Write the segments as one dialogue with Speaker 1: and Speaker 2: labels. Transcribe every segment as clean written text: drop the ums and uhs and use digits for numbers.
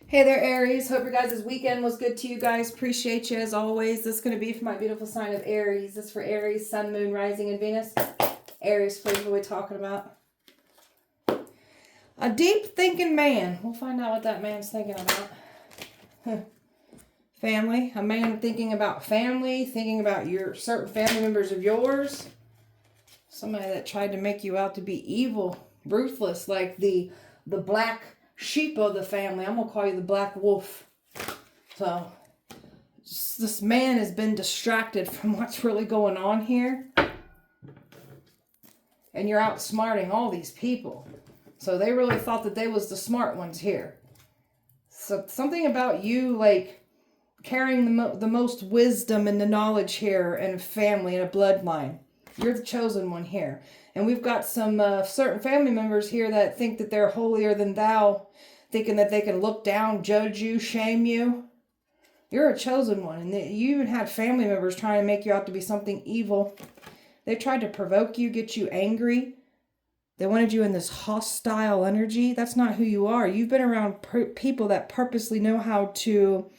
Speaker 1: Hey there, Aries. Hope your guys' weekend was good to you guys. Appreciate you as always. This is going to be for my beautiful sign of Aries. This is for Aries, Sun, Moon, Rising, and Venus. Aries, please, what are we talking about? A deep thinking man. We'll find out what that man's thinking about. Family. A man thinking about family, thinking about your certain family members of yours. Somebody that tried to make you out to be evil, ruthless, like the black sheep of the family. I'm gonna call you the black wolf. So this man has been distracted from what's really going on here, and you're outsmarting all these people. So they really thought that they was the smart ones here. So something about you, like carrying the most wisdom and the knowledge here, and a family and a bloodline. You're the chosen one here. And we've got some certain family members here that think that they're holier than thou, thinking that they can look down, judge you, shame you. You're a chosen one. And you even had family members trying to make you out to be something evil. They tried to provoke you, get you angry. They wanted you in this hostile energy. That's not who you are. You've been around people that purposely know how to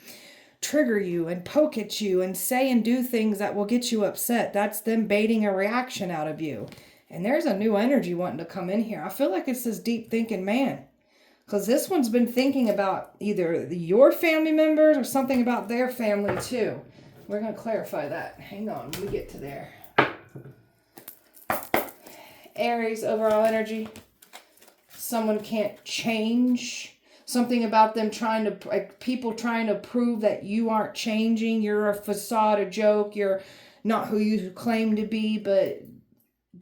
Speaker 1: trigger you and poke at you and say and do things that will get you upset. That's them baiting a reaction out of you. And there's a new energy wanting to come in here. I feel like it's this deep thinking man. Because this one's been thinking about either your family members or something about their family too. We're going to clarify that. Hang on, when we get to there. Aries, overall energy. Someone can't change. Something about them people trying to prove that you aren't changing. You're a facade, a joke. You're not who you claim to be. But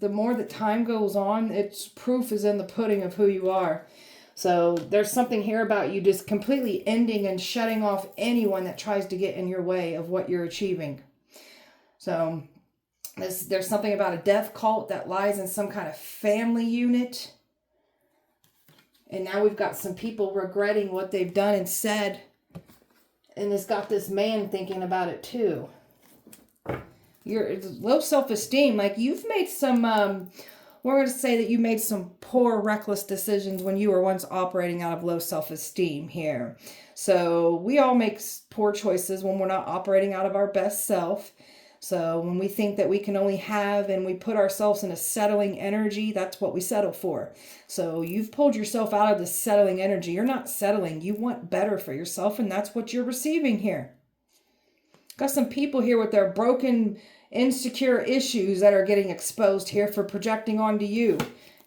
Speaker 1: the more that time goes on, it's proof is in the pudding of who you are. So there's something here about you just completely ending and shutting off anyone that tries to get in your way of what you're achieving. So there's something about a death cult that lies in some kind of family unit. And now we've got some people regretting what they've done and said. And it's got this man thinking about it too. You're low self-esteem. Like you've made some, we're going to say that you made some poor, reckless decisions when you were once operating out of low self-esteem here. So we all make poor choices when we're not operating out of our best self. So when we think that we can only have and we put ourselves in a settling energy, that's what we settle for. So you've pulled yourself out of the settling energy. You're not settling. You want better for yourself, and that's what you're receiving here. Got some people here with their broken, insecure issues that are getting exposed here for projecting onto you.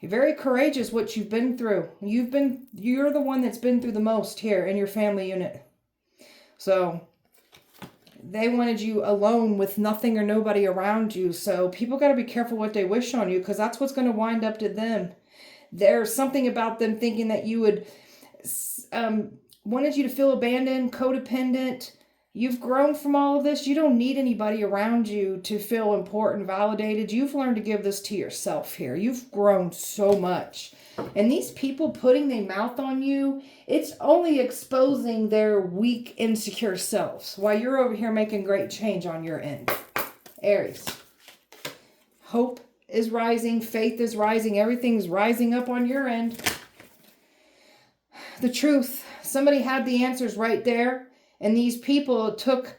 Speaker 1: You're very courageous what you've been through. You're the one that's been through the most here in your family unit. So they wanted you alone with nothing or nobody around you. So people got to be careful what they wish on you, because that's what's going to wind up to them. There's something about them thinking that you would wanted you to feel abandoned, codependent. You've grown from all of this. You don't need anybody around you to feel important, validated. You've learned to give this to yourself here. You've grown so much. And these people putting their mouth on you, it's only exposing their weak, insecure selves while you're over here making great change on your end. Aries. Hope is rising. Faith is rising. Everything's rising up on your end. The truth. Somebody had the answers right there. And these people took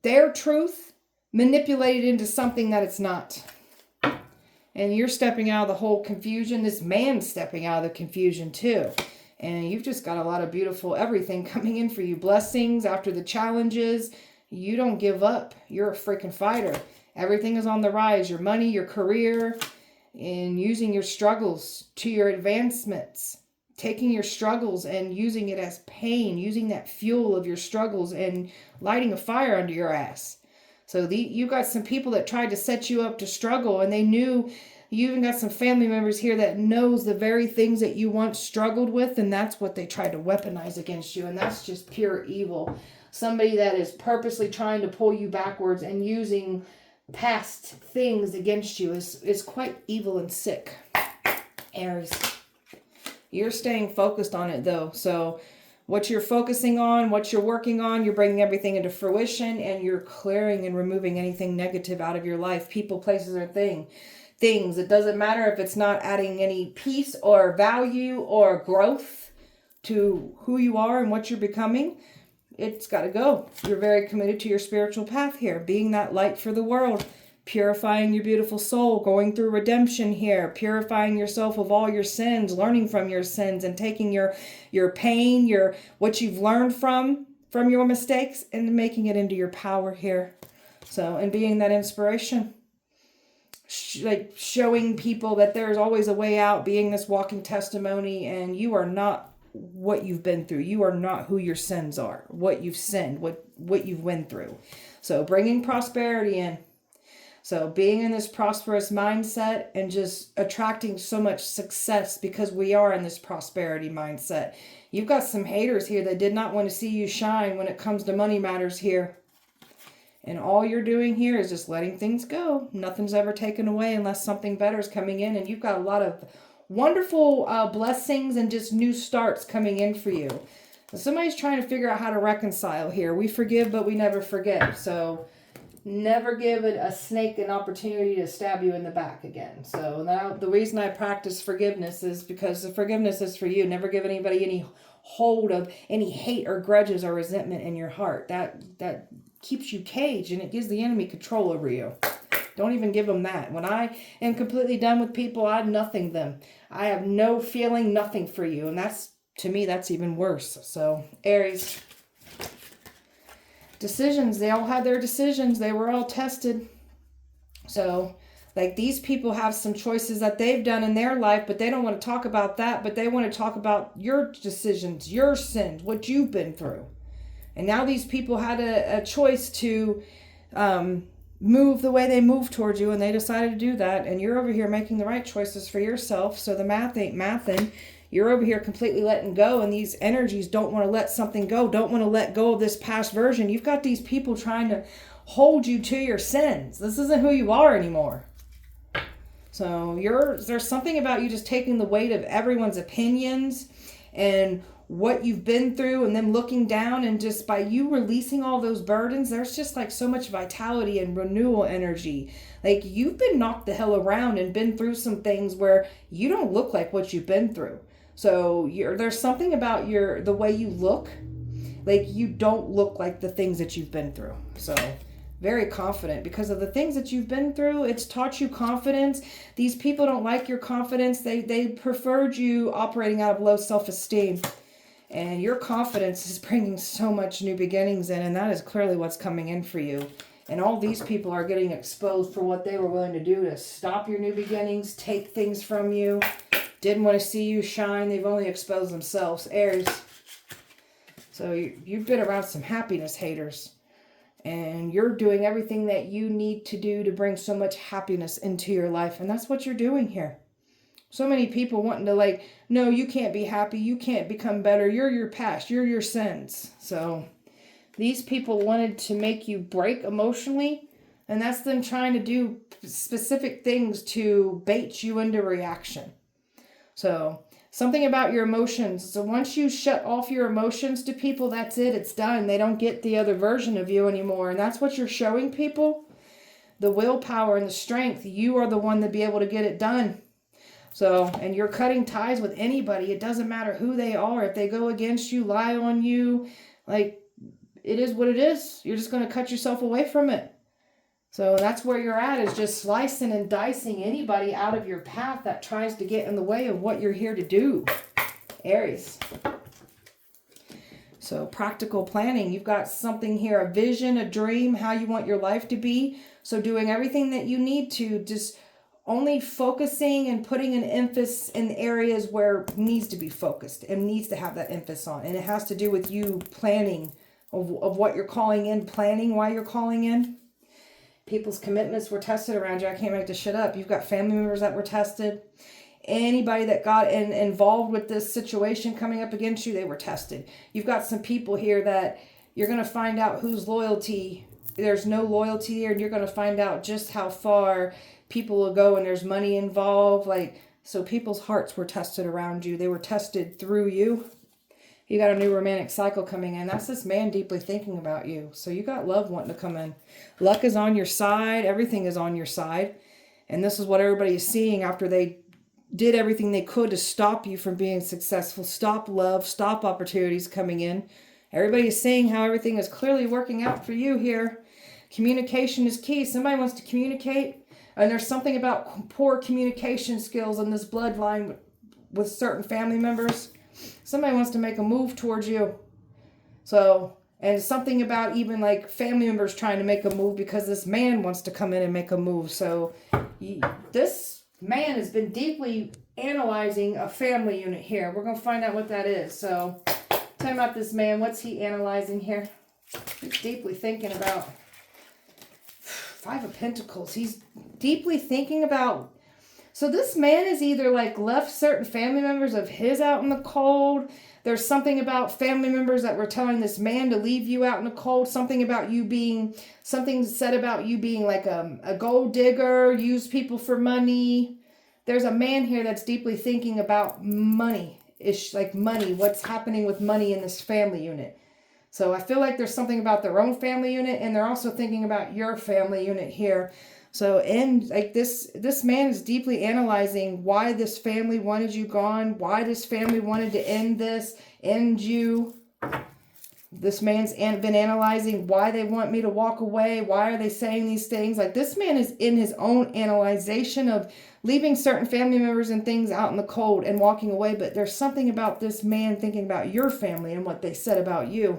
Speaker 1: their truth, manipulated into something that it's not. And you're stepping out of the whole confusion. This man's stepping out of the confusion too. And you've just got a lot of beautiful everything coming in for you. Blessings after the challenges. You don't give up. You're a freaking fighter. Everything is on the rise. Your money, your career, and using your struggles to your advancements. Taking your struggles and using it as pain, using that fuel of your struggles and lighting a fire under your ass. So you got some people that tried to set you up to struggle, and they knew. You even got some family members here that knows the very things that you once struggled with, and that's what they tried to weaponize against you, and that's just pure evil. Somebody that is purposely trying to pull you backwards and using past things against you is quite evil and sick. Aries. You're staying focused on it though. So what you're focusing on, what you're working on, you're bringing everything into fruition, and you're clearing and removing anything negative out of your life. People, places, or things. It doesn't matter if it's not adding any peace or value or growth to who you are and what you're becoming, it's got to go. You're very committed to your spiritual path here, being that light for the world, purifying your beautiful soul, going through redemption here, purifying yourself of all your sins, learning from your sins, and taking your pain, what you've learned from your mistakes, and making it into your power here. So, and being that inspiration, like showing people that there's always a way out, being this walking testimony, and you are not what you've been through. You are not who your sins are, what you've sinned, what you've went through. So bringing prosperity in. So being in this prosperous mindset and just attracting so much success because we are in this prosperity mindset. You've got some haters here that did not want to see you shine when it comes to money matters here. And all you're doing here is just letting things go. Nothing's ever taken away unless something better is coming in. And you've got a lot of wonderful blessings and just new starts coming in for you. Somebody's trying to figure out how to reconcile here. We forgive, but we never forget. So never give a snake an opportunity to stab you in the back again. So now the reason I practice forgiveness is because the forgiveness is for you. Never give anybody any hold of any hate or grudges or resentment in your heart. That keeps you caged, and it gives the enemy control over you. Don't even give them that. When I am completely done with people, I nothing them. I have no feeling, nothing for you. And that's, to me, that's even worse. So, Aries. Decisions. They all had their decisions. They were all tested. So, like, these people have some choices that they've done in their life, but they don't want to talk about that. But they want to talk about your decisions, your sins, what you've been through. And now these people had a choice to move the way they move towards you, and they decided to do that. And you're over here making the right choices for yourself, so the math ain't mathin'. You're over here completely letting go, and these energies don't want to let something go, don't want to let go of this past version. You've got these people trying to hold you to your sins. This isn't who you are anymore. So there's something about you just taking the weight of everyone's opinions and what you've been through, and then looking down, and just by you releasing all those burdens, there's just like so much vitality and renewal energy. Like, you've been knocked the hell around and been through some things where you don't look like what you've been through. So there's something about the way you look, like you don't look like the things that you've been through. So very confident because of the things that you've been through. It's taught you confidence. These people don't like your confidence. They preferred you operating out of low self-esteem. And your confidence is bringing so much new beginnings in, and that is clearly what's coming in for you. And all these people are getting exposed for what they were willing to do to stop your new beginnings, take things from you, didn't want to see you shine. They've only exposed themselves. Aries. So you've been around some happiness haters, and you're doing everything that you need to do to bring so much happiness into your life, and that's what you're doing here. So many people wanting to like, no, you can't be happy. You can't become better. You're your past. You're your sins. So these people wanted to make you break emotionally. And that's them trying to do specific things to bait you into reaction. So something about your emotions. So once you shut off your emotions to people, that's it. It's done. They don't get the other version of you anymore. And that's what you're showing people. The willpower and the strength. You are the one to be able to get it done. So, and you're cutting ties with anybody. It doesn't matter who they are. If they go against you, lie on you, like, it is what it is. You're just going to cut yourself away from it. So that's where you're at, is just slicing and dicing anybody out of your path that tries to get in the way of what you're here to do. Aries. So practical planning. You've got something here, a vision, a dream, how you want your life to be. So doing everything that you need to, just only focusing and putting an emphasis in areas where it needs to be focused and needs to have that emphasis on. And it has to do with you planning of what you're calling in, planning why you're calling in. People's commitments were tested around you. I can't make this shit up. You've got family members that were tested. Anybody that got involved with this situation coming up against you, they were tested. You've got some people here that you're going to find out whose loyalty, there's no loyalty there, and you're going to find out just how far people will go, and there's money involved. Like, so people's hearts were tested around you. They were tested through you. You got a new romantic cycle coming in. That's this man deeply thinking about you. So you got love wanting to come in. Luck is on your side. Everything is on your side. And this is what everybody is seeing after they did everything they could to stop you from being successful, stop love, stop opportunities coming in. Everybody is saying how everything is clearly working out for you here. Communication is key. Somebody wants to communicate, and there's something about poor communication skills in this bloodline with certain family members. Somebody wants to make a move towards you. So, and something about even like family members trying to make a move because this man wants to come in and make a move. So this man has been deeply analyzing a family unit here. We're going to find out what that is. So tell me about this man. What's he analyzing here? He's deeply thinking about Five of Pentacles. He's deeply thinking about... So this man is either like left certain family members of his out in the cold. There's something about family members that were telling this man to leave you out in the cold. Something about you being, something said about you being like a gold digger, use people for money. There's a man here that's deeply thinking about money. It's like money, what's happening with money in this family unit. So I feel like there's something about their own family unit, and they're also thinking about your family unit here. So, and like this man is deeply analyzing why this family wanted you gone, why this family wanted to end you. This man's been analyzing why they want me to walk away. Why are they saying these things? Like this man is in his own analyzation of leaving certain family members and things out in the cold and walking away. But there's something about this man thinking about your family and what they said about you.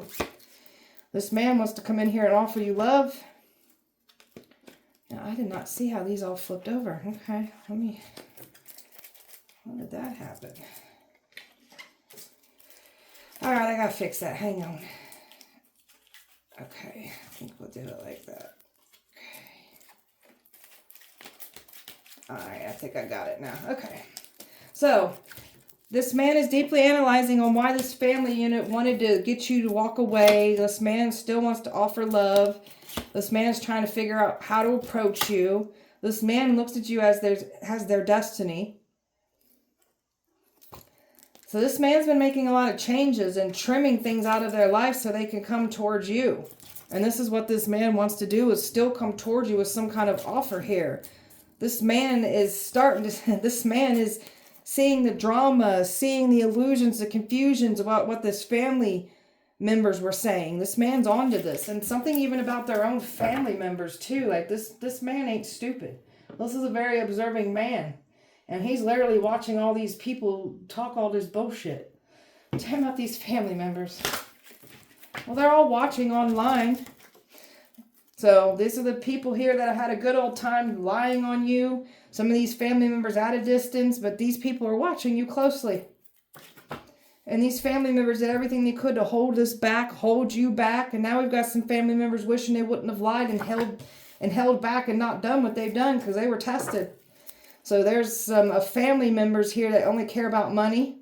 Speaker 1: This man wants to come in here and offer you love. Now, I did not see how these all flipped over. Okay, how did that happen? All right, I gotta fix that. Hang on. Okay, I think we'll do it like that. Okay. All right, I think I got it now. Okay. So, this man is deeply analyzing on why this family unit wanted to get you to walk away. This man still wants to offer love. This man is trying to figure out how to approach you. This man looks at you as has their destiny. So this man's been making a lot of changes and trimming things out of their life so they can come towards you. And this is what this man wants to do, is still come towards you with some kind of offer here. This man is this man is seeing the drama, seeing the illusions, the confusions about what this family members were saying. This man's onto this, and something even about their own family members too. Like this man ain't stupid. This is a very observing man, and he's literally watching all these people talk all this bullshit. Tell him about these family members. Well, they're all watching online. So these are the people here that have had a good old time lying on you. Some of these family members at a distance, but these people are watching you closely. And these family members did everything they could to hold us back, hold you back. And now we've got some family members wishing they wouldn't have lied and held back and not done what they've done because they were tested. So there's some family members here that only care about money.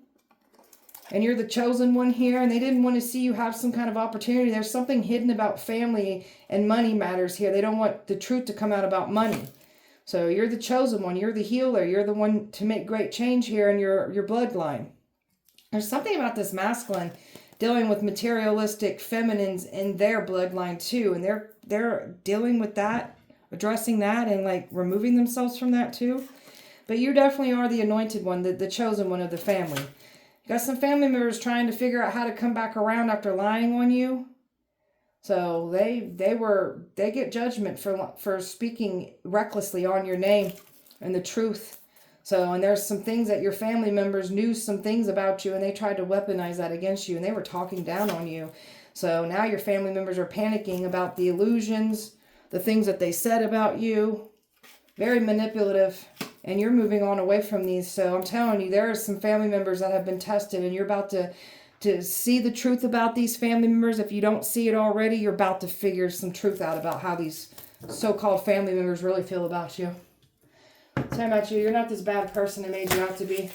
Speaker 1: And you're the chosen one here, and they didn't want to see you have some kind of opportunity. There's something hidden about family and money matters here. They don't want the truth to come out about money. So you're the chosen one. You're the healer. You're the one to make great change here in your bloodline. There's something about this masculine dealing with materialistic feminines in their bloodline too. And they're dealing with that, addressing that, and like removing themselves from that too. But you definitely are the anointed one, the chosen one of the family. You got some family members trying to figure out how to come back around after lying on you. So they get judgment for speaking recklessly on your name and the truth. So, and there's some things that your family members knew some things about you, and they tried to weaponize that against you, and they were talking down on you. So now your family members are panicking about the illusions, the things that they said about you. Very manipulative, and you're moving on away from these. So I'm telling you, there are some family members that have been tested, and you're about to see the truth about these family members. If you don't see it already, you're about to figure some truth out about how these so-called family members really feel about you. Tell me about you. You're not this bad person they made you out to be.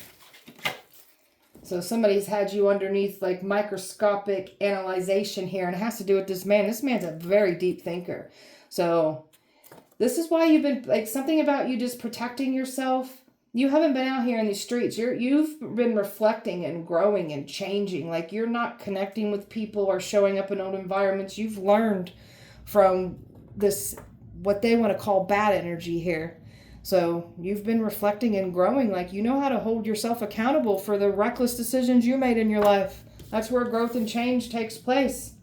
Speaker 1: So somebody's had you underneath like microscopic analyzation here, and it has to do with this man. This man's a very deep thinker. So this is why you've been, like, something about you just protecting yourself. You haven't been out here in these streets. You've been reflecting and growing and changing. Like, you're not connecting with people or showing up in old environments. You've learned from this, what they want to call bad energy here. So you've been reflecting and growing. Like, you know how to hold yourself accountable for the reckless decisions you made in your life. That's where growth and change takes place.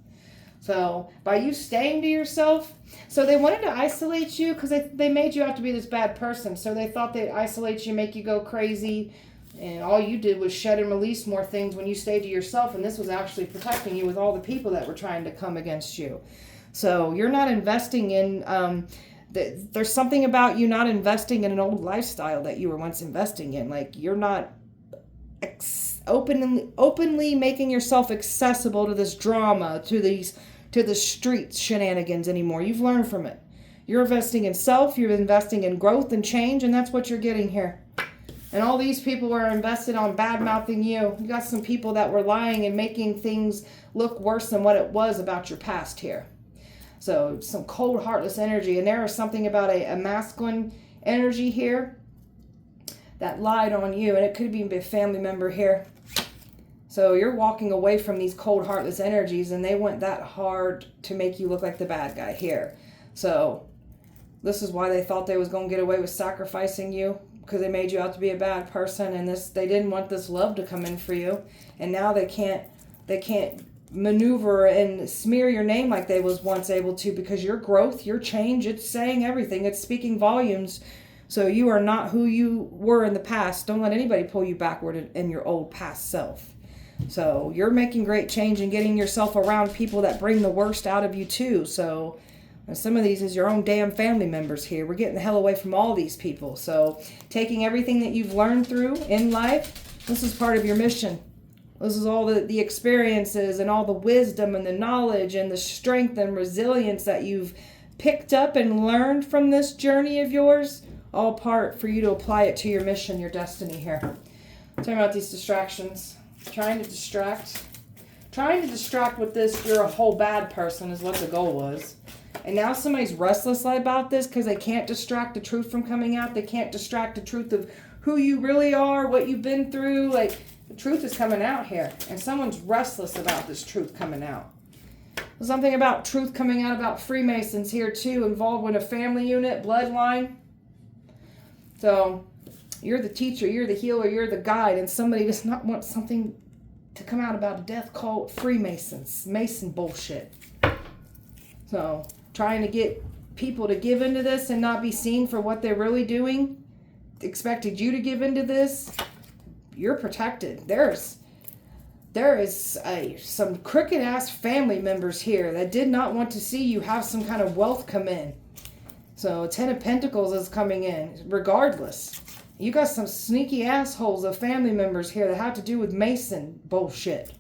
Speaker 1: So by you staying to yourself, so they wanted to isolate you because they made you out to be this bad person. So they thought they'd isolate you, make you go crazy. And all you did was shed and release more things when you stayed to yourself. And this was actually protecting you with all the people that were trying to come against you. So you're not investing in, there's something about you not investing in an old lifestyle that you were once investing in. Like, you're not openly making yourself accessible to this drama, to the street shenanigans anymore. You've learned from it. You're investing in self, you're investing in growth and change, and that's what you're getting here. And all these people were invested on bad-mouthing you. You got some people that were lying and making things look worse than what it was about your past here. So some cold, heartless energy. And there is something about a masculine energy here that lied on you. And it could even be a family member here. So you're walking away from these cold, heartless energies, and they went that hard to make you look like the bad guy here. So this is why they thought they was going to get away with sacrificing you, because they made you out to be a bad person, and they didn't want this love to come in for you. And now they can't maneuver and smear your name like they was once able to, because your growth, your change, it's saying everything. It's speaking volumes. So you are not who you were in the past. Don't let anybody pull you backward in your old past self. So you're making great change and getting yourself around people that bring the worst out of you too. So some of these is your own damn family members here. We're getting the hell away from all these people. So taking everything that you've learned through in life, this is part of your mission. This is all the experiences and all the wisdom and the knowledge and the strength and resilience that you've picked up and learned from this journey of yours, all part for you to apply it to your mission, your destiny here. Talking about these distractions. Trying to distract with this, you're a whole bad person is what the goal was. And now somebody's restless about this because they can't distract the truth from coming out. They can't distract the truth of who you really are, what you've been through. Like, the truth is coming out here. And someone's restless about this truth coming out. There's something about truth coming out about Freemasons here too, involved with a family unit, bloodline. So you're the teacher, you're the healer, you're the guide, and somebody does not want something to come out about a death cult, Freemasons, Mason bullshit. So trying to get people to give into this and not be seen for what they're really doing, expected you to give into this, you're protected. There is some crooked ass family members here that did not want to see you have some kind of wealth come in. So 10 of Pentacles is coming in regardless. You got some sneaky assholes of family members here that have to do with Mason bullshit.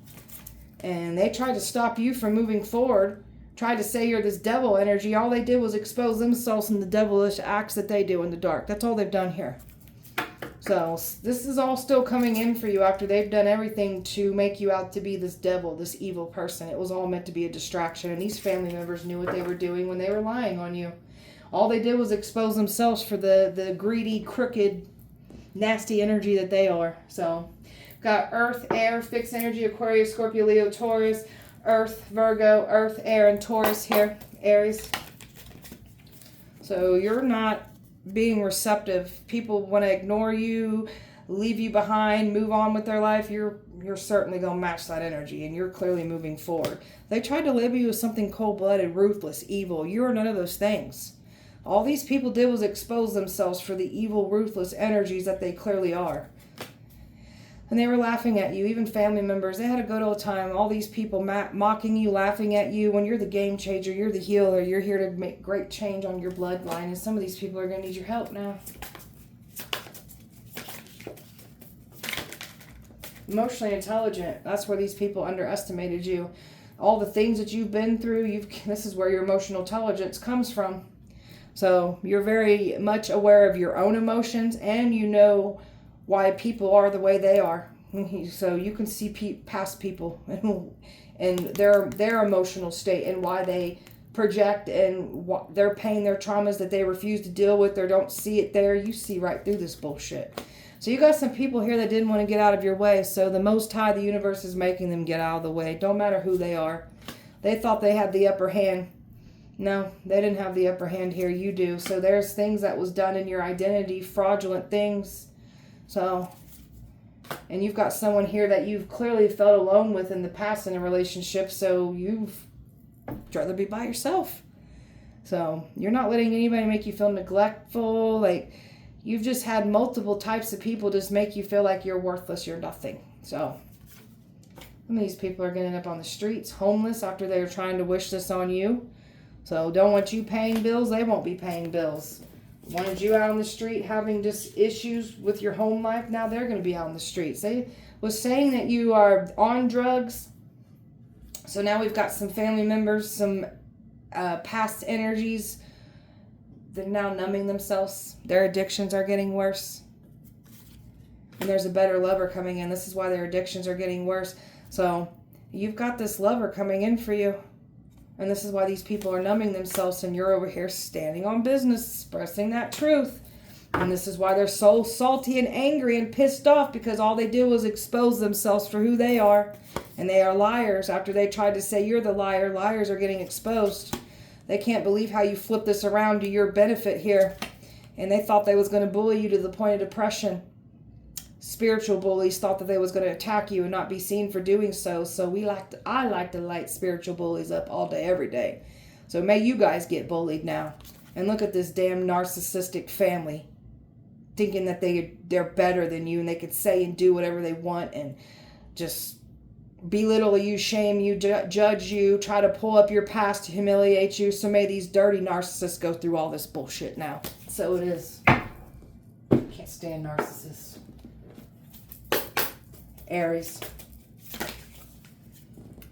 Speaker 1: And they tried to stop you from moving forward. Tried to say you're this devil energy. All they did was expose themselves in the devilish acts that they do in the dark. That's all they've done here. So this is all still coming in for you after they've done everything to make you out to be this devil, this evil person. It was all meant to be a distraction. And these family members knew what they were doing when they were lying on you. All they did was expose themselves for the greedy, crooked, nasty energy that they are. So got Earth, Air, Fixed Energy, Aquarius, Scorpio, Leo, Taurus, Earth, Virgo, Earth, Air, and Taurus here, Aries. So you're not being receptive. People want to ignore you, leave you behind, move on with their life. You're certainly going to match that energy, and you're clearly moving forward. They tried to label you as something cold-blooded, ruthless, evil. You're none of those things. All these people did was expose themselves for the evil, ruthless energies that they clearly are. And they were laughing at you, even family members. They had a good old time. All these people mocking you, laughing at you. When you're the game changer, you're the healer. You're here to make great change on your bloodline. And some of these people are going to need your help now. Emotionally intelligent. That's where these people underestimated you. All the things that you've been through, this is where your emotional intelligence comes from. So you're very much aware of your own emotions, and you know why people are the way they are. So you can see past people and their emotional state and why they project and their pain, their traumas that they refuse to deal with or don't see it there. You see right through this bullshit. So you got some people here that didn't want to get out of your way. So the Most High, the universe, is making them get out of the way. Don't matter who they are. They thought they had the upper hand. No, they didn't have the upper hand here. You do. So there's things that was done in your identity, fraudulent things. So, and you've got someone here that you've clearly felt alone with in the past in a relationship. So you've rather be by yourself. So you're not letting anybody make you feel neglectful. Like, you've just had multiple types of people just make you feel like you're worthless, you're nothing. So some of these people are getting up on the streets, homeless, after they were trying to wish this on you. So don't want you paying bills, they won't be paying bills. Wanted you out on the street having just issues with your home life, now they're going to be out on the streets. They was saying that you are on drugs. So now we've got some family members, some past energies. They're now numbing themselves. Their addictions are getting worse. And there's a better lover coming in. This is why their addictions are getting worse. So you've got this lover coming in for you. And this is why these people are numbing themselves, and you're over here standing on business, expressing that truth. And this is why they're so salty and angry and pissed off, because all they did was expose themselves for who they are. And they are liars. After they tried to say you're the liar, liars are getting exposed. They can't believe how you flip this around to your benefit here. And they thought they was going to bully you to the point of depression. Spiritual bullies thought that they was going to attack you and not be seen for doing so. So I like to light spiritual bullies up all day, every day. So may you guys get bullied now. And look at this damn narcissistic family, thinking that they're better than you and they could say and do whatever they want and just belittle you, shame you, judge you, try to pull up your past to humiliate you. So may these dirty narcissists go through all this bullshit now. So it is. Can't stand narcissists. Aries,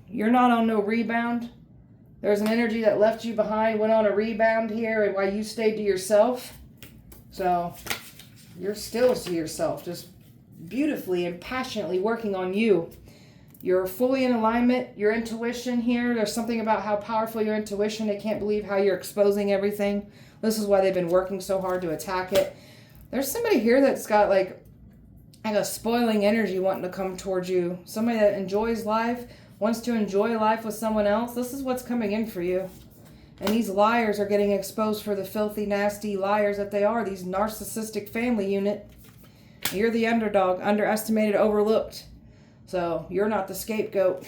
Speaker 1: you're not on no rebound. There's an energy that left you behind, went on a rebound here, and while you stayed to yourself. So you're still to yourself, just beautifully and passionately working on you. You're fully in alignment. Your intuition here, there's something about how powerful your intuition. They can't believe how you're exposing everything. This is why they've been working so hard to attack it. There's somebody here that's got like a spoiling energy wanting to come towards you. Somebody that enjoys life, wants to enjoy life with someone else. This is what's coming in for you. And these liars are getting exposed for the filthy, nasty liars that they are. These narcissistic family unit. You're the underdog, underestimated, overlooked. So you're not the scapegoat.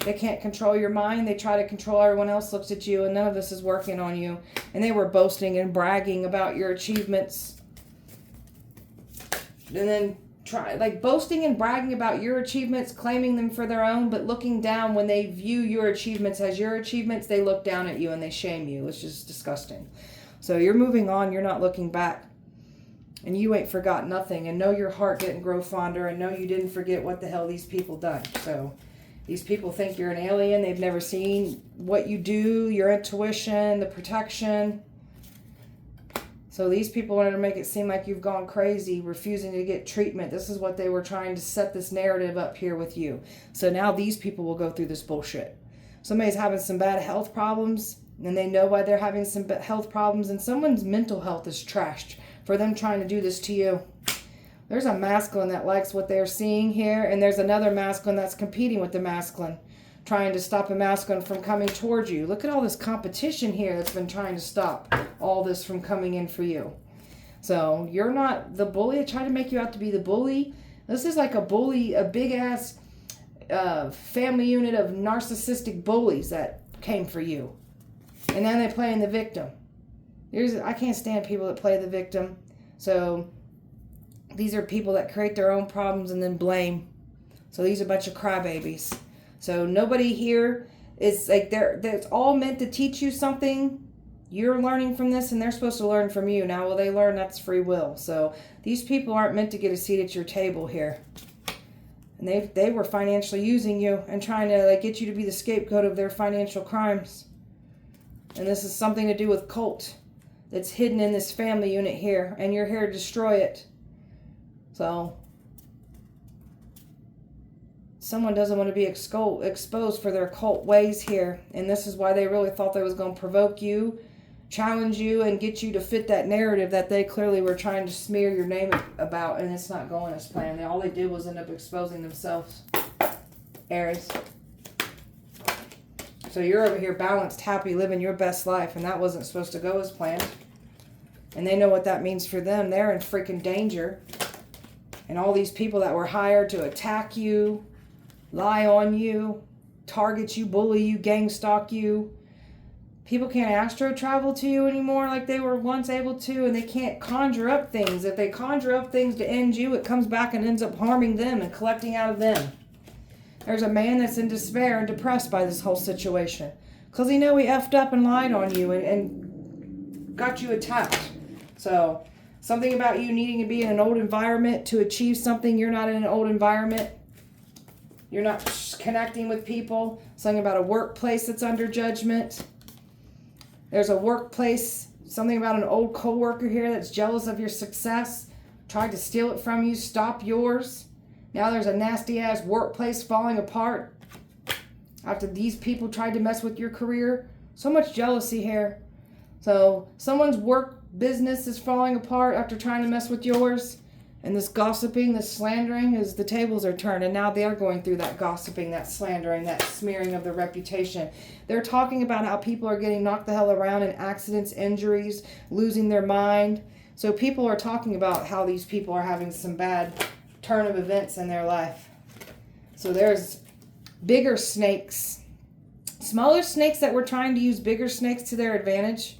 Speaker 1: They can't control your mind. They try to control everyone else, looks at you, and none of this is working on you. And they were boasting and bragging about your achievements. And then boasting and bragging about your achievements, claiming them for their own, but looking down when they view your achievements as your achievements, they look down at you and they shame you. It's just disgusting. So you're moving on. You're not looking back. And you ain't forgot nothing. And know your heart didn't grow fonder. And know you didn't forget what the hell these people done. So these people think you're an alien. They've never seen what you do, your intuition, the protection. So these people wanted to make it seem like you've gone crazy, refusing to get treatment. This is what they were trying to set this narrative up here with you. So now these people will go through this bullshit. Somebody's having some bad health problems, and they know why they're having some health problems, and someone's mental health is trashed for them trying to do this to you. There's a masculine that likes what they're seeing here, and there's another masculine that's competing with the masculine, trying to stop a masculine from coming towards you. Look at all this competition here that's been trying to stop all this from coming in for you. So you're not the bully. I try to make you out to be the bully. This is like a bully, a big ass family unit of narcissistic bullies that came for you. And then they're playing the victim. I can't stand people that play the victim. So these are people that create their own problems and then blame. So these are a bunch of crybabies. So nobody here is like, it's all meant to teach you something. You're learning from this and they're supposed to learn from you. Now, will they learn? That's free will. So these people aren't meant to get a seat at your table here. And they were financially using you and trying to get you to be the scapegoat of their financial crimes. And this is something to do with cult that's hidden in this family unit here. And you're here to destroy it. So someone doesn't want to be exposed for their cult ways here. And this is why they really thought they was going to provoke you, challenge you, and get you to fit that narrative that they clearly were trying to smear your name about. And it's not going as planned. All they did was end up exposing themselves. Aries. So you're over here balanced, happy, living your best life, and that wasn't supposed to go as planned. And they know what that means for them. They're in freaking danger. And all these people that were hired to attack you, lie on you, target you, bully you, gang stalk you. People can't astro travel to you anymore like they were once able to, and they can't conjure up things. If they conjure up things to end you, it comes back and ends up harming them and collecting out of them. There's a man that's in despair and depressed by this whole situation because he know he effed up and lied on you and got you attacked. So something about you needing to be in an old environment to achieve something. You're not in an old environment. You're not connecting with people. Something about a workplace that's under judgment. There's a workplace, something about an old coworker here that's jealous of your success, tried to steal it from you, stop yours. Now there's a nasty ass workplace falling apart after these people tried to mess with your career. So much jealousy here. So someone's work business is falling apart after trying to mess with yours. And this gossiping, this slandering, as the tables are turned. And now they're going through that gossiping, that slandering, that smearing of their reputation. They're talking about how people are getting knocked the hell around in accidents, injuries, losing their mind. So people are talking about how these people are having some bad turn of events in their life. So there's bigger snakes. Smaller snakes that were trying to use bigger snakes to their advantage.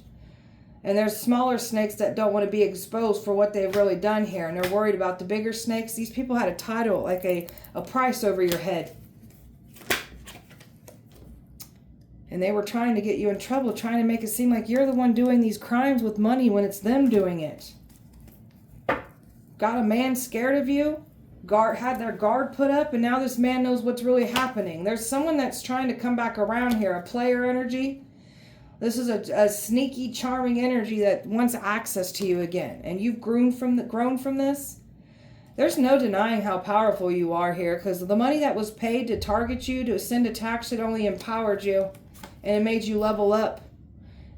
Speaker 1: And there's smaller snakes that don't want to be exposed for what they've really done here. And they're worried about the bigger snakes. These people had a title, like a price over your head. And they were trying to get you in trouble, trying to make it seem like you're the one doing these crimes with money when it's them doing it. Got a man scared of you, had their guard put up, and now this man knows what's really happening. There's someone that's trying to come back around here, a player energy. This is a sneaky, charming energy that wants access to you again. And you've grown from this. There's no denying how powerful you are here, because the money that was paid to target you, to send attacks, it only empowered you. And it made you level up.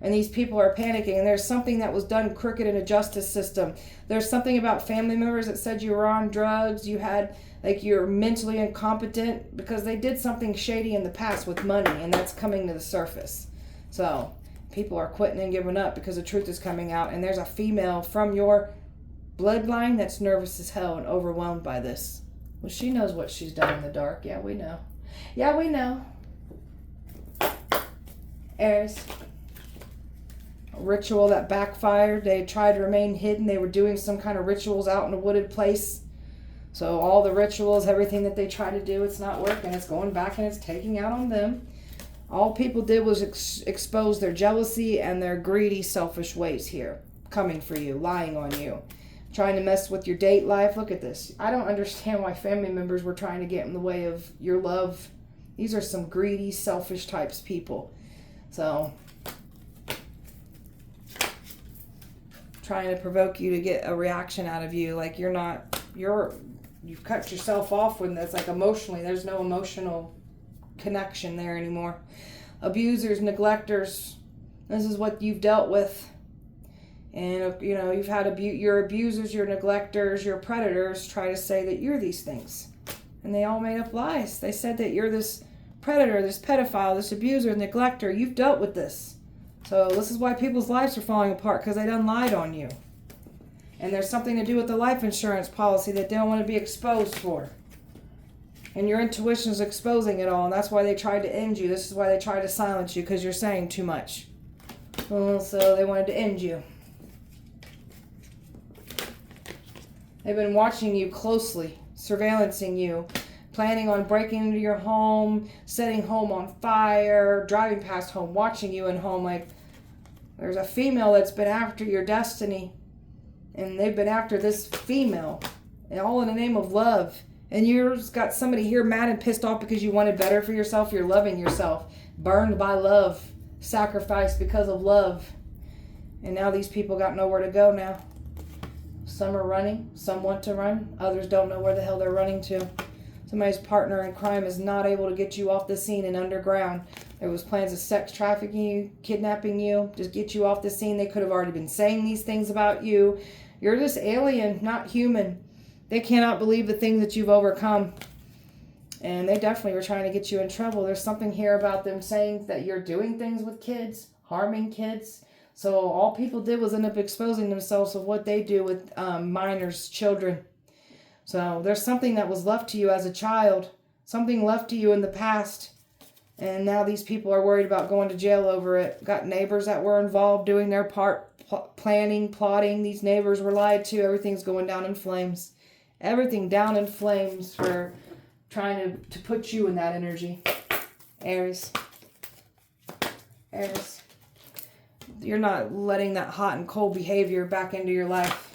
Speaker 1: And these people are panicking. And there's something that was done crooked in a justice system. There's something about family members that said you were on drugs. You had, like, you're mentally incompetent because they did something shady in the past with money. And that's coming to the surface. So people are quitting and giving up because the truth is coming out. And there's a female from your bloodline that's nervous as hell and overwhelmed by this. Well, she knows what she's done in the dark. Yeah, we know. Yeah, we know. Aries. A ritual that backfired. They tried to remain hidden. They were doing some kind of rituals out in a wooded place. So all the rituals, everything that they try to do, it's not working. It's going back and it's taking out on them. All people did was expose their jealousy and their greedy, selfish ways here. Coming for you, lying on you, trying to mess with your date life. Look at this. I don't understand why family members were trying to get in the way of your love. These are some greedy, selfish types people. So, trying to provoke you to get a reaction out of you. Like you've cut yourself off when that's like emotionally. There's no emotional connection there anymore. Abusers, neglectors, this is what you've dealt with. And you know, you've had your abusers, your neglectors, your predators try to say that you're these things, and they all made up lies. They said that you're this predator, this pedophile, this abuser, neglector. You've dealt with this. So this is why people's lives are falling apart, because they done lied on you. And there's something to do with the life insurance policy that they don't want to be exposed for. And your intuition is exposing it all, and that's why they tried to end you. This is why they tried to silence you, because you're saying too much. Well, so they wanted to end you. They've been watching you closely, surveillancing you, planning on breaking into your home, setting home on fire, driving past home, watching you in home. Like, there's a female that's been after your destiny, and they've been after this female, and all in the name of love. And you've got somebody here mad and pissed off because you wanted better for yourself. You're loving yourself, burned by love, sacrificed because of love. And now these people got nowhere to go now. Some are running, some want to run, others don't know where the hell they're running to. Somebody's partner in crime is not able to get you off the scene and underground. There was plans of sex trafficking you, kidnapping you, just get you off the scene. They could have already been saying these things about you. You're this alien, not human. They cannot believe the things that you've overcome. And they definitely were trying to get you in trouble. There's something here about them saying that you're doing things with kids, harming kids. So all people did was end up exposing themselves of what they do with minors, children. So there's something that was left to you as a child, something left to you in the past. And now these people are worried about going to jail over it. Got neighbors that were involved doing their part, planning, plotting. These neighbors were lied to. Everything's going down in flames. Everything down in flames for trying to put you in that energy. Aries. Aries. You're not letting that hot and cold behavior back into your life.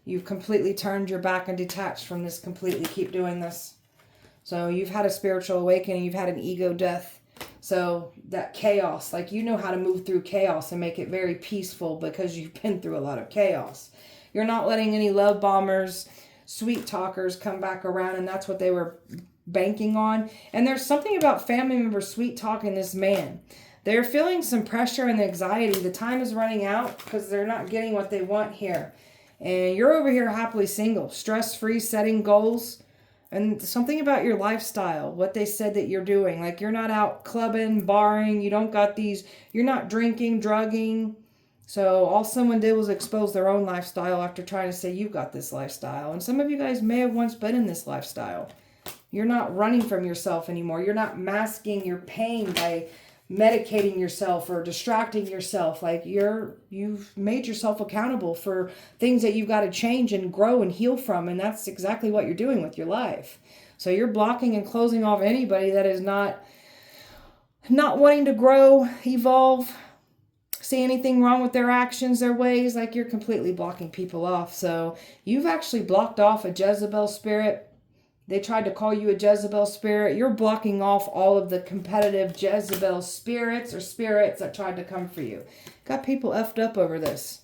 Speaker 1: You've completely turned your back and detached from this completely. Keep doing this. So you've had a spiritual awakening. You've had an ego death. So that chaos, like you know how to move through chaos and make it very peaceful because you've been through a lot of chaos. You're not letting any love bombers, sweet talkers come back around, and that's what they were banking on. And there's something about family members sweet talking this man. They're feeling some pressure and anxiety. The time is running out because they're not getting what they want here. And you're over here happily single, stress-free, setting goals. And something about your lifestyle, what they said that you're doing. Like you're not out clubbing, barring. You don't got these, you're not drinking, drugging. So all someone did was expose their own lifestyle after trying to say you've got this lifestyle. And some of you guys may have once been in this lifestyle. You're not running from yourself anymore. You're not masking your pain by medicating yourself or distracting yourself. Like you've made yourself accountable for things that you've got to change and grow and heal from. And that's exactly what you're doing with your life. So you're blocking and closing off anybody that is not wanting to grow, evolve, see anything wrong with their actions, their ways. Like you're completely blocking people off. So you've actually blocked off a Jezebel spirit. They tried to call you a Jezebel spirit. You're blocking off all of the competitive Jezebel spirits or spirits that tried to come for you. Got people effed up over this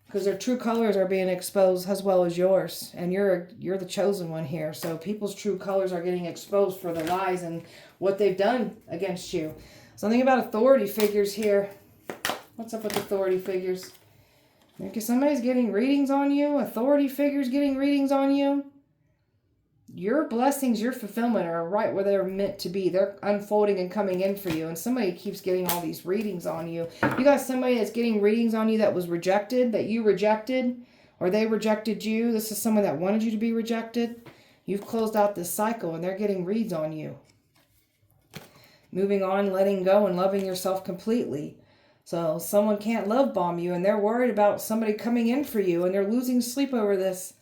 Speaker 1: because their true colors are being exposed as well as yours. And you're the chosen one here. So people's true colors are getting exposed for the lies and what they've done against you. Something about authority figures here. What's up with authority figures? Because somebody's getting readings on you. Authority figures getting readings on you. Your blessings, your fulfillment are right where they're meant to be. They're unfolding and coming in for you. And somebody keeps getting all these readings on you. You got somebody that's getting readings on you that was rejected, that you rejected, or they rejected you. This is someone that wanted you to be rejected. You've closed out this cycle and they're getting reads on you. Moving on, letting go and loving yourself completely. So someone can't love bomb you and they're worried about somebody coming in for you and they're losing sleep over this.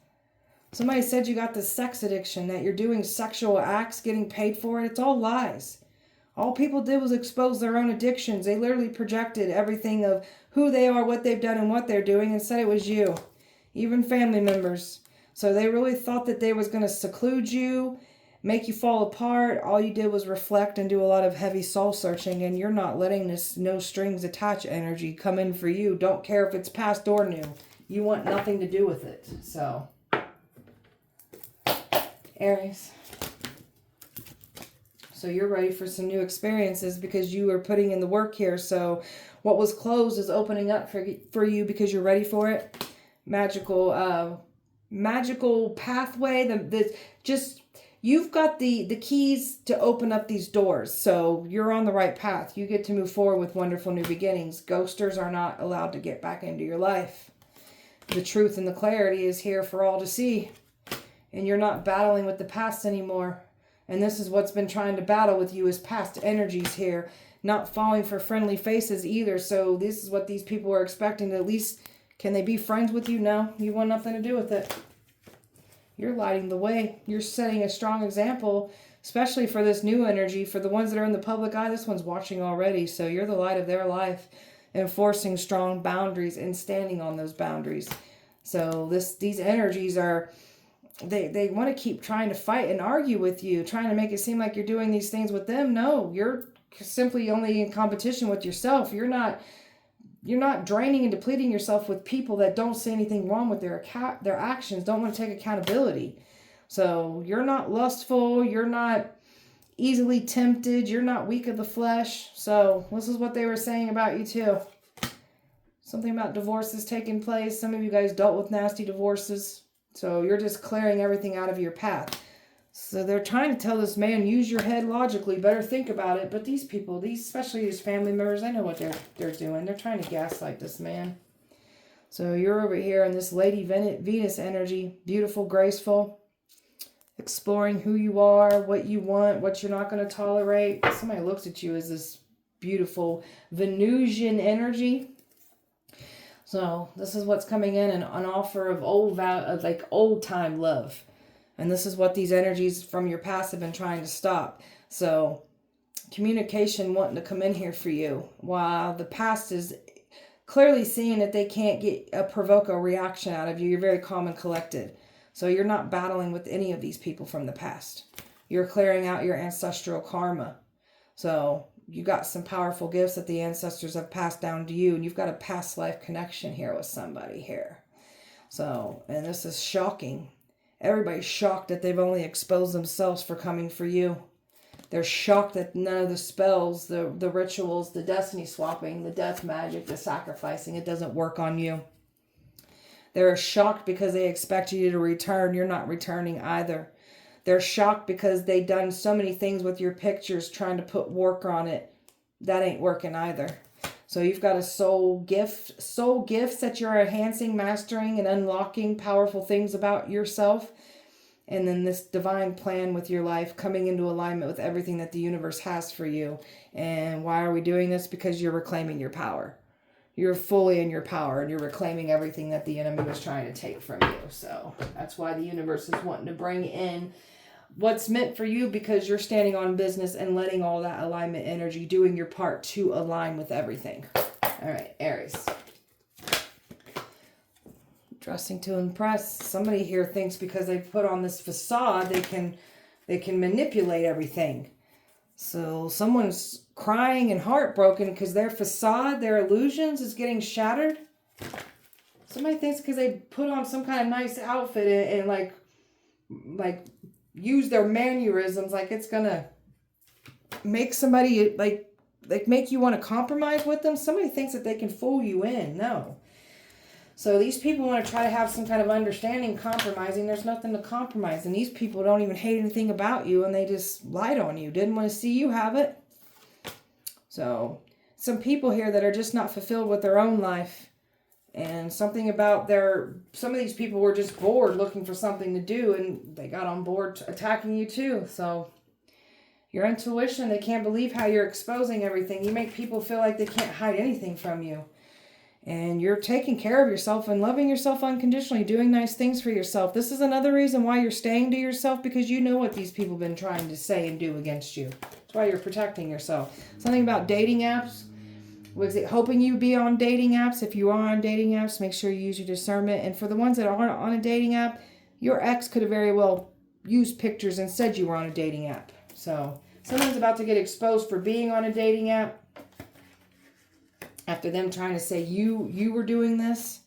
Speaker 1: Somebody said you got this sex addiction, that you're doing sexual acts, getting paid for it. It's all lies. All people did was expose their own addictions. They literally projected everything of who they are, what they've done, and what they're doing and said it was you. Even family members. So they really thought that they was going to seclude you, make you fall apart. All you did was reflect and do a lot of heavy soul searching, and you're not letting this no strings attached energy come in for you. Don't care if it's past or new. You want nothing to do with it. So Aries. So you're ready for some new experiences because you are putting in the work here. So what was closed is opening up for you because you're ready for it. Magical pathway. You've got the keys to open up these doors. So you're on the right path. You get to move forward with wonderful new beginnings. Ghosters are not allowed to get back into your life. The truth and the clarity is here for all to see. And you're not battling with the past anymore. And this is what's been trying to battle with you is past energies here. Not falling for friendly faces either. So this is what these people are expecting. At least, can they be friends with you? No, you want nothing to do with it. You're lighting the way. You're setting a strong example, especially for this new energy. For the ones that are in the public eye, this one's watching already. So you're the light of their life. Enforcing strong boundaries and standing on those boundaries. So these energies are... They want to keep trying to fight and argue with you, trying to make it seem like you're doing these things with them. No, you're simply only in competition with yourself. You're not draining and depleting yourself with people that don't see anything wrong with their actions, don't want to take accountability. So you're not lustful. You're not easily tempted. You're not weak of the flesh. So this is what they were saying about you too. Something about divorces taking place. Some of you guys dealt with nasty divorces. So you're just clearing everything out of your path. So they're trying to tell this man, use your head logically, better think about it. But these people, especially these family members, they know what they're doing. They're trying to gaslight this man. So you're over here in this Lady Venus energy, beautiful, graceful, exploring who you are, what you want, what you're not going to tolerate. Somebody looks at you as this beautiful Venusian energy. So this is what's coming in, an offer of old time love. And this is what these energies from your past have been trying to stop. So communication wanting to come in here for you, while the past is clearly seeing that they can't provoke a reaction out of you. You're very calm and collected. So you're not battling with any of these people from the past. You're clearing out your ancestral karma. So you got some powerful gifts that the ancestors have passed down to you. And you've got a past life connection here with somebody here. So, and this is shocking. Everybody's shocked that they've only exposed themselves for coming for you. They're shocked that none of the spells, the rituals, the destiny swapping, the death magic, the sacrificing, it doesn't work on you. They're shocked because they expect you to return. You're not returning either. They're shocked because they've done so many things with your pictures trying to put work on it. That ain't working either. So you've got a soul gifts that you're enhancing, mastering, and unlocking powerful things about yourself. And then this divine plan with your life coming into alignment with everything that the universe has for you. And why are we doing this? Because you're reclaiming your power. You're fully in your power and you're reclaiming everything that the enemy was trying to take from you. So that's why the universe is wanting to bring in what's meant for you, because you're standing on business and letting all that alignment energy, doing your part to align with everything. All right, Aries. Dressing to impress. Somebody here thinks because they put on this facade, they can manipulate everything. So someone's crying and heartbroken because their facade, their illusions is getting shattered. Somebody thinks because they put on some kind of nice outfit and like use their mannerisms, like it's gonna make somebody like make you want to compromise with them. Somebody thinks that they can fool you in. No. So these people want to try to have some kind of understanding, compromising. There's nothing to compromise. And these people don't even hate anything about you, and they just lied on you. Didn't want to see you have it. So some people here that are just not fulfilled with their own life. And something about some of these people were just bored looking for something to do, and they got on board attacking you too. So your intuition, they can't believe how you're exposing everything. You make people feel like they can't hide anything from you. And you're taking care of yourself and loving yourself unconditionally, doing nice things for yourself. This is another reason why you're staying to yourself, because you know what these people have been trying to say and do against you. That's why you're protecting yourself. Something about dating apps. Was it hoping you be on dating apps? If you are on dating apps, make sure you use your discernment. And for the ones that aren't on a dating app, your ex could have very well used pictures and said you were on a dating app. So someone's about to get exposed for being on a dating app after them trying to say you were doing this.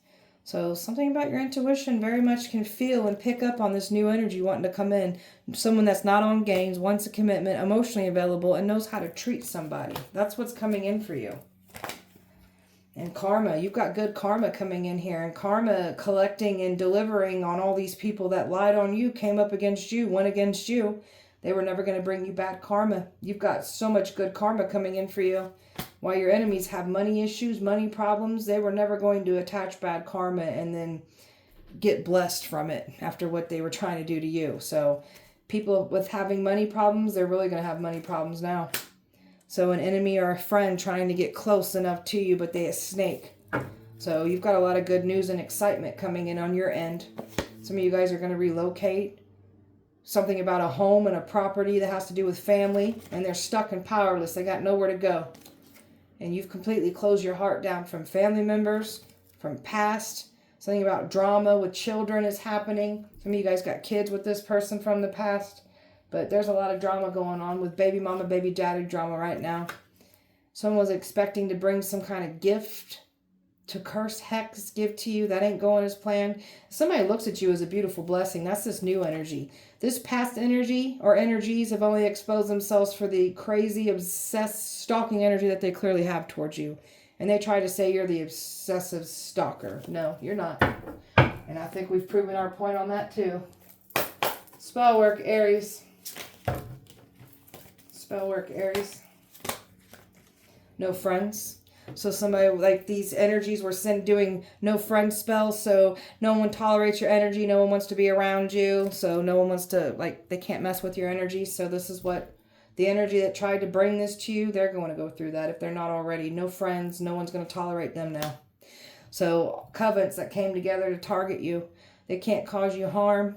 Speaker 1: So something about your intuition very much can feel and pick up on this new energy wanting to come in. Someone that's not on games, wants a commitment, emotionally available, and knows how to treat somebody. That's what's coming in for you. And karma, you've got good karma coming in here. And karma collecting and delivering on all these people that lied on you, came up against you, went against you. They were never going to bring you bad karma. You've got so much good karma coming in for you. While your enemies have money issues, money problems, they were never going to attach bad karma and then get blessed from it after what they were trying to do to you. So people with having money problems, they're really going to have money problems now. So an enemy or a friend trying to get close enough to you, but they a snake. So you've got a lot of good news and excitement coming in on your end. Some of you guys are going to relocate. Something about a home and a property that has to do with family. And they're stuck and powerless. They got nowhere to go. And you've completely closed your heart down from family members, from past. Something about drama with children is happening. Some of you guys got kids with this person from the past. But there's a lot of drama going on with baby mama, baby daddy drama right now. Someone was expecting to bring some kind of gift to curse hex give to you. That ain't going as planned. Somebody looks at you as a beautiful blessing. That's this new energy. This past energy or energies have only exposed themselves for the crazy, obsessed, stalking energy that they clearly have towards you. And they try to say you're the obsessive stalker. No, you're not. And I think we've proven our point on that too. Spell work, Aries. Spell work, Aries. No friends. So somebody, like, these energies were doing no friend spells, so no one tolerates your energy, no one wants to be around you, so no one wants to, like, they can't mess with your energy. So this is what the energy that tried to bring this to you, they're going to go through that if they're not already. No friends, no one's going to tolerate them now. So covenants that came together to target you, they can't cause you harm.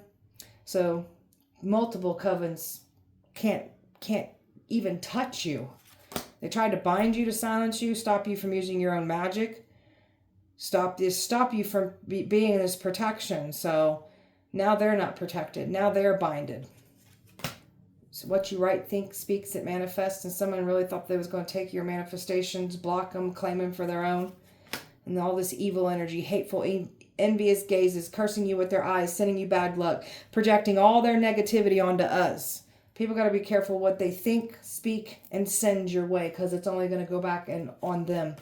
Speaker 1: So multiple covens can't even touch you. They tried to bind you to silence you, stop you from using your own magic, stop you from being in this protection. So now they're not protected. Now they're binded. So what you write, think, speaks, it manifests. And someone really thought they was going to take your manifestations, block them, claim them for their own. And all this evil energy, hateful, envious gazes, cursing you with their eyes, sending you bad luck, projecting all their negativity onto us. People got to be careful what they think, speak, and send your way, because it's only going to go back and on them.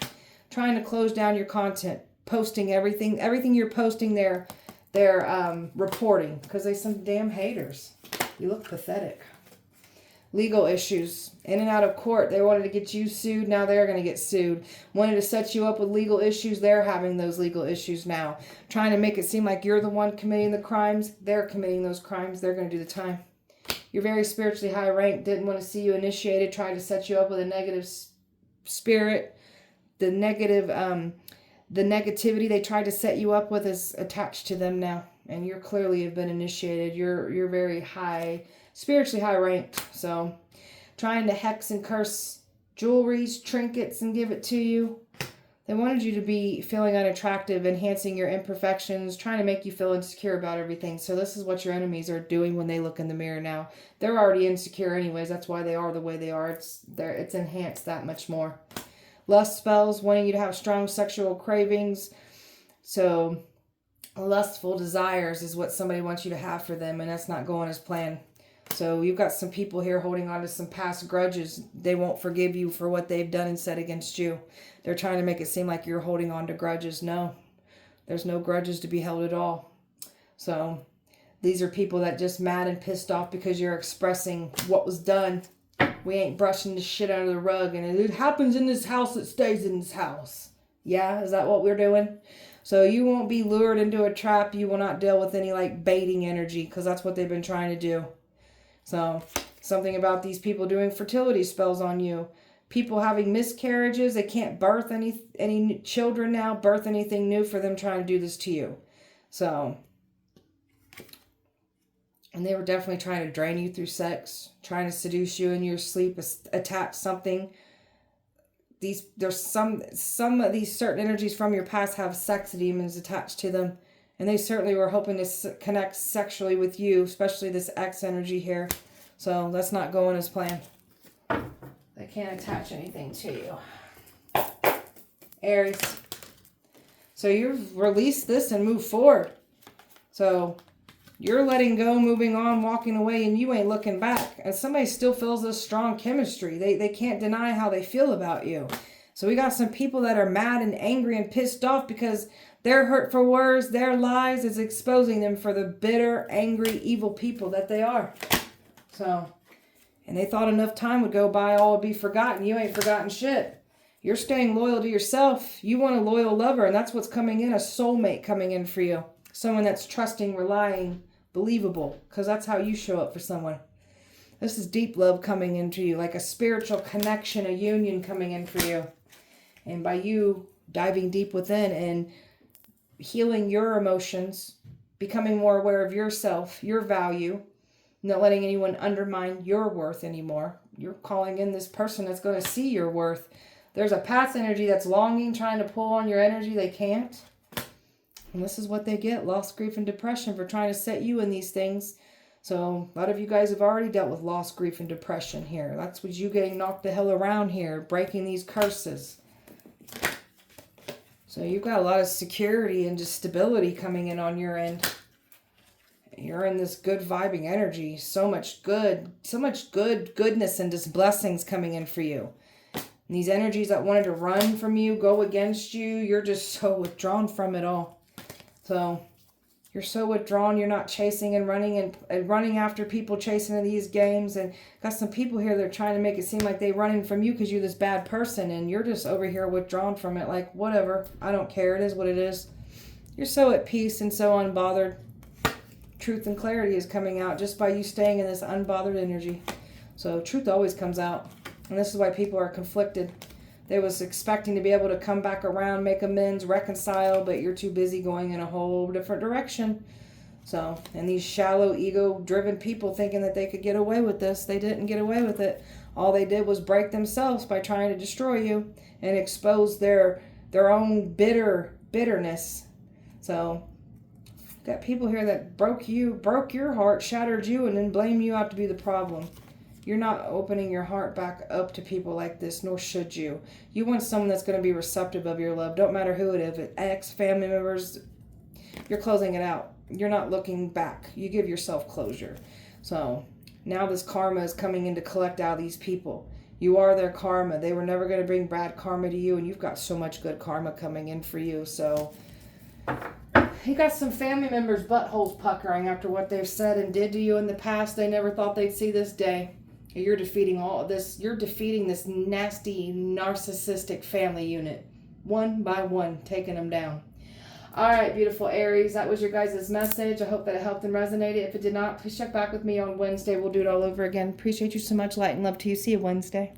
Speaker 1: Trying to close down your content, posting everything you're posting, they're reporting, because they're some damn haters. You look pathetic. Legal issues, in and out of court. They wanted to get you sued, now they're going to get sued. Wanted to set you up with legal issues, they're having those legal issues now. Trying to make it seem like you're the one committing the crimes, they're committing those crimes, they're going to do the time. You're very spiritually high ranked, didn't want to see you initiated, tried to set you up with a negative spirit. The negativity they tried to set you up with is attached to them now. And you're clearly have been initiated. You're very high, spiritually high ranked. So trying to hex and curse jewelries, trinkets, and give it to you. They wanted you to be feeling unattractive, enhancing your imperfections, trying to make you feel insecure about everything. So this is what your enemies are doing when they look in the mirror now. They're already insecure anyways. That's why they are the way they are. It's enhanced that much more. Lust spells, wanting you to have strong sexual cravings. So lustful desires is what somebody wants you to have for them, and that's not going as planned. So you've got some people here holding on to some past grudges. They won't forgive you for what they've done and said against you. They're trying to make it seem like you're holding on to grudges. No, there's no grudges to be held at all. So these are people that just mad and pissed off because you're expressing what was done. We ain't brushing the shit out of the rug, and it happens in this house, it stays in this house. Yeah, is that what we're doing? So you won't be lured into a trap. You will not deal with any like baiting energy, because that's what they've been trying to do. So something about these people doing fertility spells on you. People having miscarriages. They can't birth any children now, birth anything new, for them trying to do this to you. So, and they were definitely trying to drain you through sex, trying to seduce you in your sleep, attach something. There's some of these certain energies from your past have sex demons attached to them. And they certainly were hoping to connect sexually with you, especially this X energy here. So that's not going as planned. They can't attach anything to you. Aries. So you've released this and moved forward. So you're letting go, moving on, walking away, and you ain't looking back. And somebody still feels this strong chemistry. They can't deny how they feel about you. So we got some people that are mad and angry and pissed off because their hurtful words, their lies is exposing them for the bitter, angry, evil people that they are. So, and they thought enough time would go by, all would be forgotten. You ain't forgotten shit. You're staying loyal to yourself. You want a loyal lover, and that's what's coming in, a soulmate coming in for you. Someone that's trusting, relying, believable, because that's how you show up for someone. This is deep love coming into you, like a spiritual connection, a union coming in for you. And by you diving deep within and healing your emotions, becoming more aware of yourself, your value, not letting anyone undermine your worth anymore. You're calling in this person that's going to see your worth. There's a past energy that's longing, trying to pull on your energy. They can't. And this is what they get, loss, grief, and depression for trying to set you in these things. So a lot of you guys have already dealt with loss, grief, and depression here. That's what you getting knocked the hell around here, breaking these curses. So you've got a lot of security and just stability coming in on your end. You're in this good vibing energy. So much goodness and just blessings coming in for you. And these energies that wanted to run from you, go against you, you're just so withdrawn from it all. So You're so withdrawn. You're not chasing and running after people, chasing in these games. And got some people here that are trying to make it seem like they're running from you because you're this bad person. And you're just over here withdrawn from it. Like, whatever. I don't care. It is what it is. You're so at peace and so unbothered. Truth and clarity is coming out just by you staying in this unbothered energy. So truth always comes out. And this is why people are conflicted. They was expecting to be able to come back around, make amends, reconcile, but you're too busy going in a whole different direction. So, and these shallow, ego-driven people thinking that they could get away with this, they didn't get away with it. All they did was break themselves by trying to destroy you and expose their own bitterness. So, got people here that broke your heart, shattered you, and then blame you out to be the problem. You're not opening your heart back up to people like this, nor should you. You want someone that's going to be receptive of your love. Don't matter who it is, if ex, family members, you're closing it out. You're not looking back. You give yourself closure. So now this karma is coming in to collect out these people. You are their karma. They were never going to bring bad karma to you, and you've got so much good karma coming in for you. So you got some family members' buttholes puckering after what they've said and did to you in the past. They never thought they'd see this day. You're defeating all of this. You're defeating this nasty, narcissistic family unit. One by one, taking them down. All right, beautiful Aries. That was your guys' message. I hope that it helped and resonated. If it did not, please check back with me on Wednesday. We'll do it all over again. Appreciate you so much. Light and love to you. See you Wednesday.